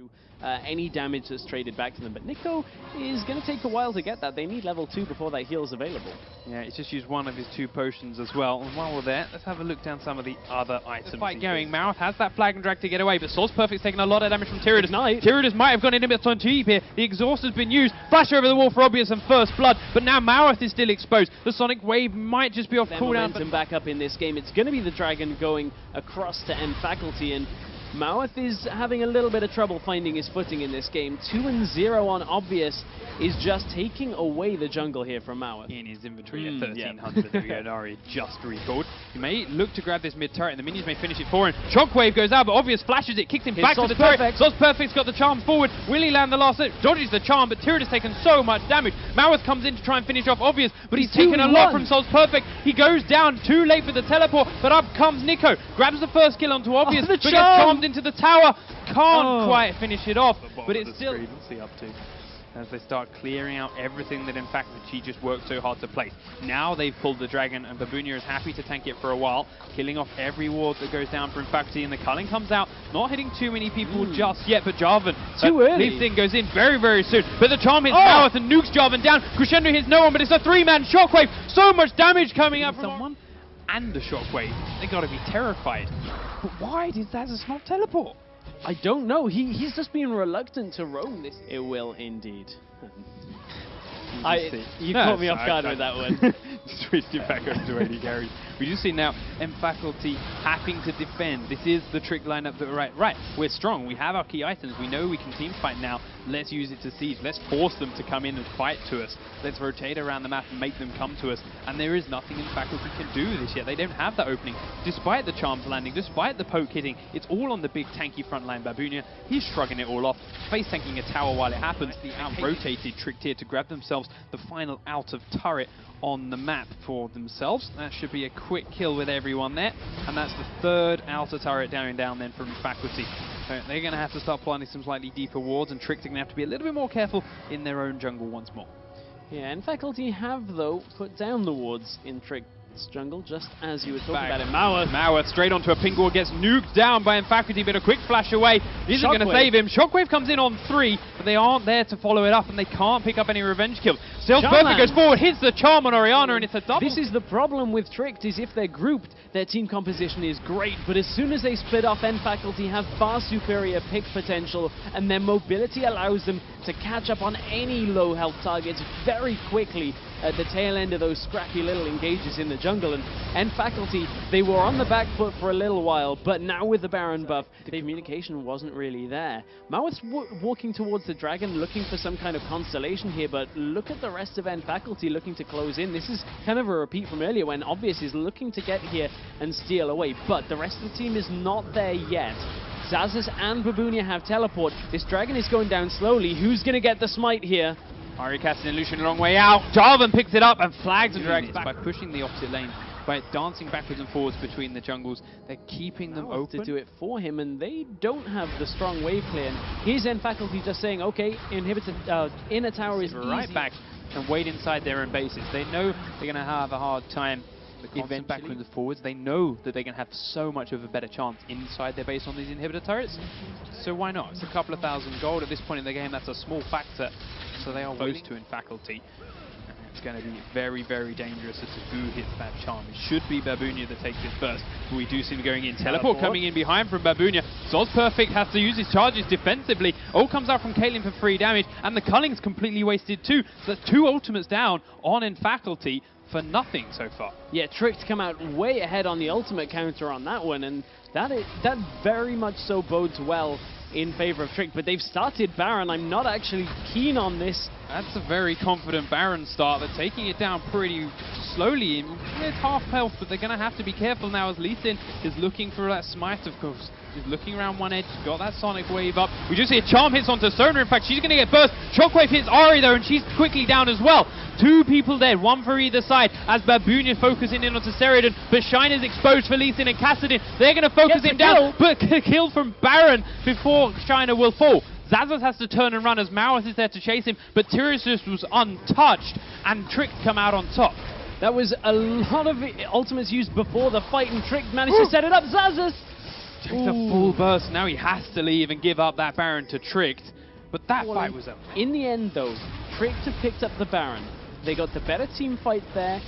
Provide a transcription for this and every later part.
through any damage that's traded back to them. But Nico is going to take a while to get that. They need level 2 before that heal's available. Yeah, he's just used one of his 2 potions as well. And while we're there, let's have a look down some of the other items. The fight going. Mouth has that flag and drag to get away, but Source Perfect's taking a lot of damage from Tyranids. Tyranids might have gone in a bit on deep here. The exhaust has been used. Flash over the wall for obvious and first blood, but now Mouth is still exposed. The Sonic Wave might just be off cooldown. Momentum back up in this game. It's going to be the Dragon going across to end Faculty, and Mouth is having a little bit of trouble finding his footing in this game. 2-0 on Obvious is just taking away the jungle here from Mouth. In his inventory at 1300, there we go. Dari just recalled. He may look to grab this mid turret, and the minions may finish it for him. Shockwave goes out, but Obvious flashes it, kicks him back to the turret. Source Perfect's got the charm forward. Will he land the last hit? Dodges the charm, but Tyranids has taken so much damage. Mouth comes in to try and finish off Obvious, but he's taken a lot from Source Perfect. He goes down too late for the teleport, but up comes Nico. Grabs the first kill onto Obvious, but gets charmed into the tower. Can't quite finish it off, but it's still... What's he up to? As they start clearing out everything that in fact she just worked so hard to place. Now they've pulled the Dragon, and Babunia is happy to tank it for a while, killing off every ward that goes down for Infacti, and the culling comes out, not hitting too many people just yet, but Jarvan. Too early. This thing goes in very, very soon, but the charm hits Mouth and nukes Jarvan down. Crescendo hits no one, but it's a 3-man Shockwave. So much damage coming up from someone. And the Shockwave. They gotta be terrified. But why did Zazas not teleport? I don't know. He's just being reluctant to roam this. It will indeed. You caught me off guard with that one. Switched it back over to AD Gary. We do see now Faculty having to defend. This is the trick lineup that right. We're strong. We have our key items. We know we can team fight now. Let's use it to siege. Let's force them to come in and fight to us. Let's rotate around the map and make them come to us. And there is nothing Faculty can do this yet. They don't have that opening. Despite the charms landing, despite the poke hitting, it's all on the big tanky frontline Babunia. He's shrugging it all off. Face tanking a tower while it happens. The out-rotated tricked here to grab themselves the final out of turret on the map for themselves. That should be a quick kill with everyone there, and that's the 3rd outer turret down then from Faculty. So they're going to have to start planting some slightly deeper wards, and Trick's going to have to be a little bit more careful in their own jungle once more. Yeah, and Faculty have, though, put down the wards in Trick's jungle, just as you were talking about it. Mouth straight onto a ping wall, gets nuked down by Faculty, but a quick flash away isn't going to save him. Shockwave comes in on 3, but they aren't there to follow it up, and they can't pick up any revenge kills. Still Perfect goes forward, hits the charm on Orianna, and it's a double. This is the problem with Tricked, is if they're grouped, their team composition is great, but as soon as they split off, Faculty have far superior pick potential, and their mobility allows them to catch up on any low health targets very quickly at the tail end of those scrappy little engages in the jungle. And Faculty, they were on the back foot for a little while, but now with the Baron buff, the communication wasn't really there. Mouth's walking towards the Dragon, looking for some kind of constellation here, but look at the rest of Faculty looking to close in. This is kind of a repeat from earlier when Obvious is looking to get here and steal away, but the rest of the team is not there yet. Zazas and Babunia have teleport. This Dragon is going down slowly. Who's going to get the smite here? Ari casting illusion a long way out. Jarvan picks it up and flags and drags back by pushing the opposite lane, by dancing backwards and forwards between the jungles. They're keeping them open to do it for him, and they don't have the strong wave clear. And here's Faculty just saying, okay, inhibitor inner tower is right easy. Back and wait inside their own bases. They know they're going to have a hard time event backwards and forwards. They know that they're going to have so much of a better chance inside their base on these inhibitor turrets. So why not? It's a couple of thousand gold at this point in the game. That's a small factor. So they are close to in Faculty. And it's going to be very, very dangerous as to who hits that charm. It should be Babunia that takes it first. But we do see him going in. Teleport coming in behind from Babunia. Soz Perfect has to use his charges defensively. All comes out from Caitlyn for free damage. And the culling's completely wasted too. So that's 2 ultimates down on in Faculty for nothing so far. Yeah, Tricked come out way ahead on the ultimate counter on that one, and that very much so bodes well in favor of Trick, but they've started Baron. I'm not actually keen on this. That's a very confident Baron start. They're taking it down pretty slowly. It's half health, but they're going to have to be careful now as Lee Sin is looking for that smite, of course. He's looking around one edge, got that Sonic Wave up. We just see a charm hits onto Sona. In fact, she's going to get burst. Shockwave hits Ari though, and she's quickly down as well. 2 people dead, 1 for either side, as Babunia focusing in onto Seridan, but Shine is exposed for Lee Sin and Kassadin. They're going to focus him down, but kill from Baron before Shiner will fall. Zazas has to turn and run as Mauer is there to chase him, but Tyranids was untouched, and Trick come out on top. That was a lot of ultimates used before the fight, and Trick managed to set it up. Zazas! Takes a full burst. Now he has to leave and give up that Baron to Tricked. But that fight was up. In the end, though, Tricked have picked up the Baron. They got the better team fight there.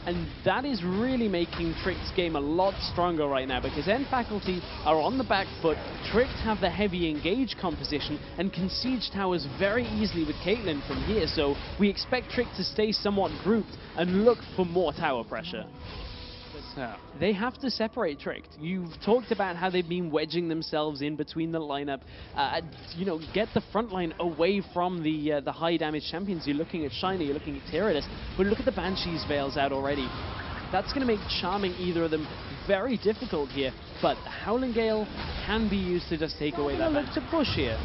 And that is really making Tricked's game a lot stronger right now, because N Faculty are on the back foot. Tricked have the heavy engage composition and can siege towers very easily with Caitlyn from here, so we expect Tricked to stay somewhat grouped and look for more tower pressure. They have to separate Tricked. You've talked about how they've been wedging themselves in between the lineup. You know, get the front line away from the high damage champions. You're looking at Shiner, you're looking at Tyranus, but look at the Banshee's Veils out already. That's going to make charming either of them very difficult here, but the Howling Gale can be used to just take away that. Look to push here.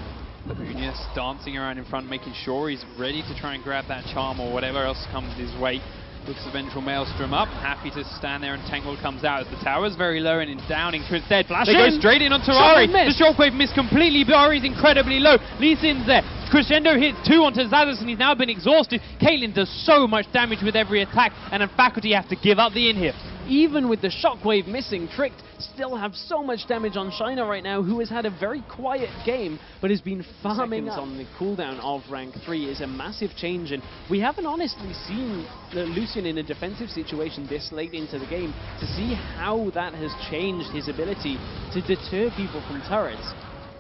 Babunius dancing around in front, making sure he's ready to try and grab that charm or whatever else comes his way. Looks the Vengeful Maelstrom up, happy to stand there, and Tangle comes out as the tower's very low and in downing. Instead, they go straight in onto Ari. The Shockwave missed completely, but Ari's incredibly low. Lee Sin's there. Crescendo hits 2 onto Zazas, and he's now been exhausted. Caitlyn does so much damage with every attack, and then Faculty have to give up the inhib. Even with the Shockwave missing, Tricked still have so much damage on Shiner right now, who has had a very quiet game, but has been farming on the cooldown of rank 3 is a massive change, and we haven't honestly seen Lucian in a defensive situation this late into the game to see how that has changed his ability to deter people from turrets.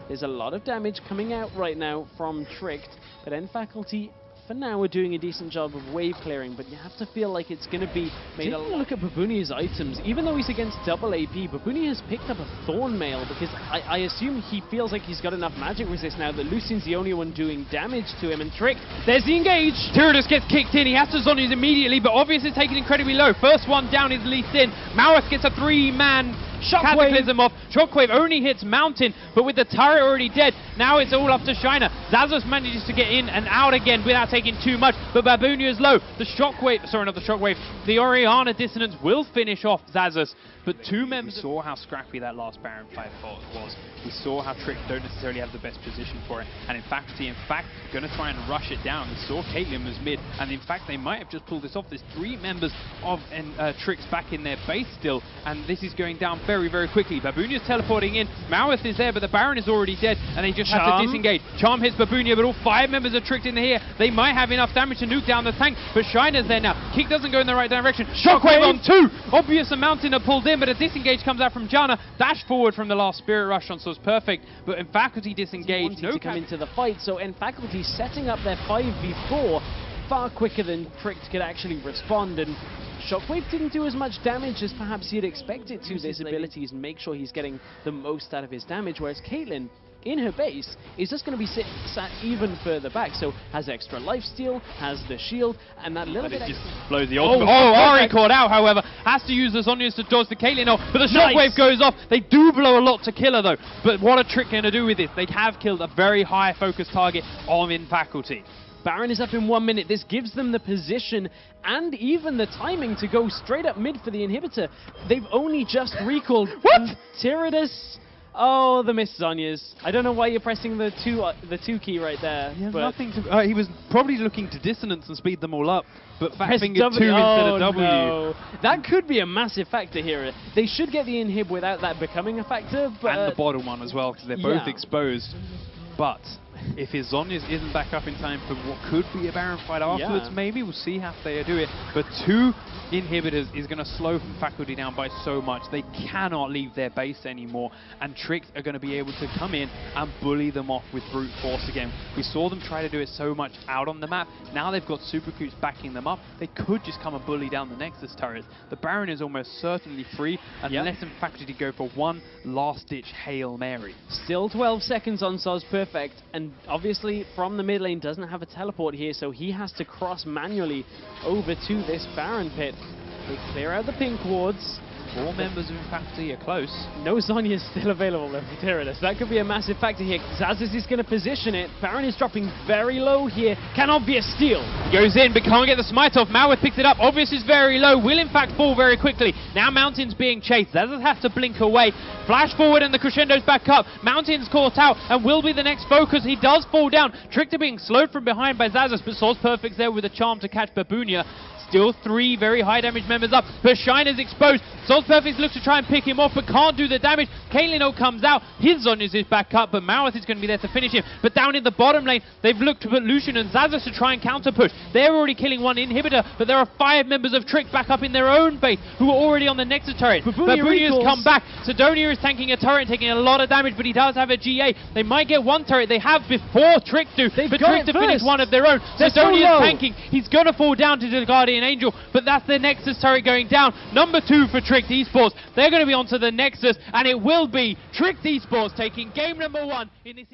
There's a lot of damage coming out right now from Tricked, but N Faculty for now we're doing a decent job of wave clearing, but you have to feel like it's going to be made a look at Babunia's items. Even though he's against double AP, Babunia has picked up a Thorn Mail because I assume he feels like he's got enough magic resist now that Lucian's the only one doing damage to him. And Tricked, there's the engage! Tyranus gets kicked in, he has to Zhonya's immediately, but Obvious is taken incredibly low. First one down is Lee Sin. Maweth gets a 3-man Cataclysm off. Shockwave only hits Mountain, but with the turret already dead, now it's all up to Shiner. Zazas manages to get in and out again without taking too much, but Babunia is low. The Shockwave, sorry, not the Shockwave, the Orianna Dissonance will finish off Zazas, but two members saw how scrappy that last Baron fight was. We saw how Tricked don't necessarily have the best position for it, and in fact, going to try and rush it down. We saw Caitlyn was mid, and in fact, they might have just pulled this off. There's 3 members of Trick's back in their base still, and this is going down very, very quickly. Babunia's teleporting in, Maweth is there, but the Baron is already dead, and they just have to disengage. Charm hits Babunia, but all 5 members are Tricked in here. They might have enough damage to nuke down the tank, but Shiner's there now. Kick doesn't go in the right direction. Shockwave on 2! Obvious and Mountain are pulled in, but a disengage comes out from Janna. Dash forward from the last Spirit Rush on, so it's perfect, but in Faculty disengaged. No to come into the fight, so in Faculty setting up their 5v4 far quicker than Tricked could actually respond, and Shockwave didn't do as much damage as perhaps you'd expect it to. His abilities and make sure he's getting the most out of his damage, whereas Caitlyn, in her base, is just going to be sat even further back, so has extra lifesteal, has the shield, and that little bit just blows the ultimate. Oh, Ari caught out, however, has to use the Zhonya's to dodge the Caitlyn, but the Shockwave goes off. They do blow a lot to kill her, though, but what are Trick going to do with this? They have killed a very high focus target on in Faculty. Baron is up in 1 minute. This gives them the position and even the timing to go straight up mid for the inhibitor. They've only just recalled. What? Tyranus. Oh, the miss Zhonya's. I don't know why you're pressing the 2 key right there. He has nothing to. He was probably looking to dissonance and speed them all up, but fat finger 2 instead of W. No. That could be a massive factor here. They should get the inhib without that becoming a factor, but and the bottom one as well, because they're both exposed. But if his Zhonya's isn't back up in time for what could be a Baron fight afterwards, maybe we'll see how they do it. But 2 inhibitors is going to slow Faculty down by so much. They cannot leave their base anymore, and Tricked are going to be able to come in and bully them off with brute force again. We saw them try to do it so much out on the map. Now they've got Supercoots backing them up. They could just come and bully down the Nexus turrets. The Baron is almost certainly free, unless in Faculty go for one last-ditch Hail Mary. Still 12 seconds on Soz Perfect, and obviously from the mid lane doesn't have a teleport here, so he has to cross manually over to this Baron pit. They clear out the pink wards. 4 members of Faculty are close. No Zhonya's still available though for Tyranus. That could be a massive factor here. Zazas is going to position it. Baron is dropping very low here. Can Obvious steal? He goes in, but can't get the smite off. Maweth picks it up. Obvious is very low. Will in fact fall very quickly. Now Mountain's being chased. Zazas has to blink away. Flash forward and the Crescendo's back up. Mountain's caught out and will be the next focus. He does fall down. Tricked are being slowed from behind by Zazas, but Soz Perfect's there with a charm to catch Babunia. Still 3 very high damage members up, but Shine is exposed. Souls Perfect looks to try and pick him off, but can't do the damage. Kaelino comes out, his Zhonya's is back up, but Maweth is going to be there to finish him. But down in the bottom lane, they've looked to put Lucian and Xaxus to try and counter push. They're already killing one inhibitor, but there are 5 members of Trick back up in their own base who are already on the Nexus turret. Babunia has come back. Sidonia is tanking a turret, taking a lot of damage, but he does have a GA. They might get one turret. They have before Trick do, but Trick to finish one of their own. Sidonia is tanking. He's going to fall down to the Guardian Angel, but that's the Nexus turret going down. Number 2 for Trick Esports. They're going to be onto the Nexus, and it will be Trick Esports taking game number 1 in this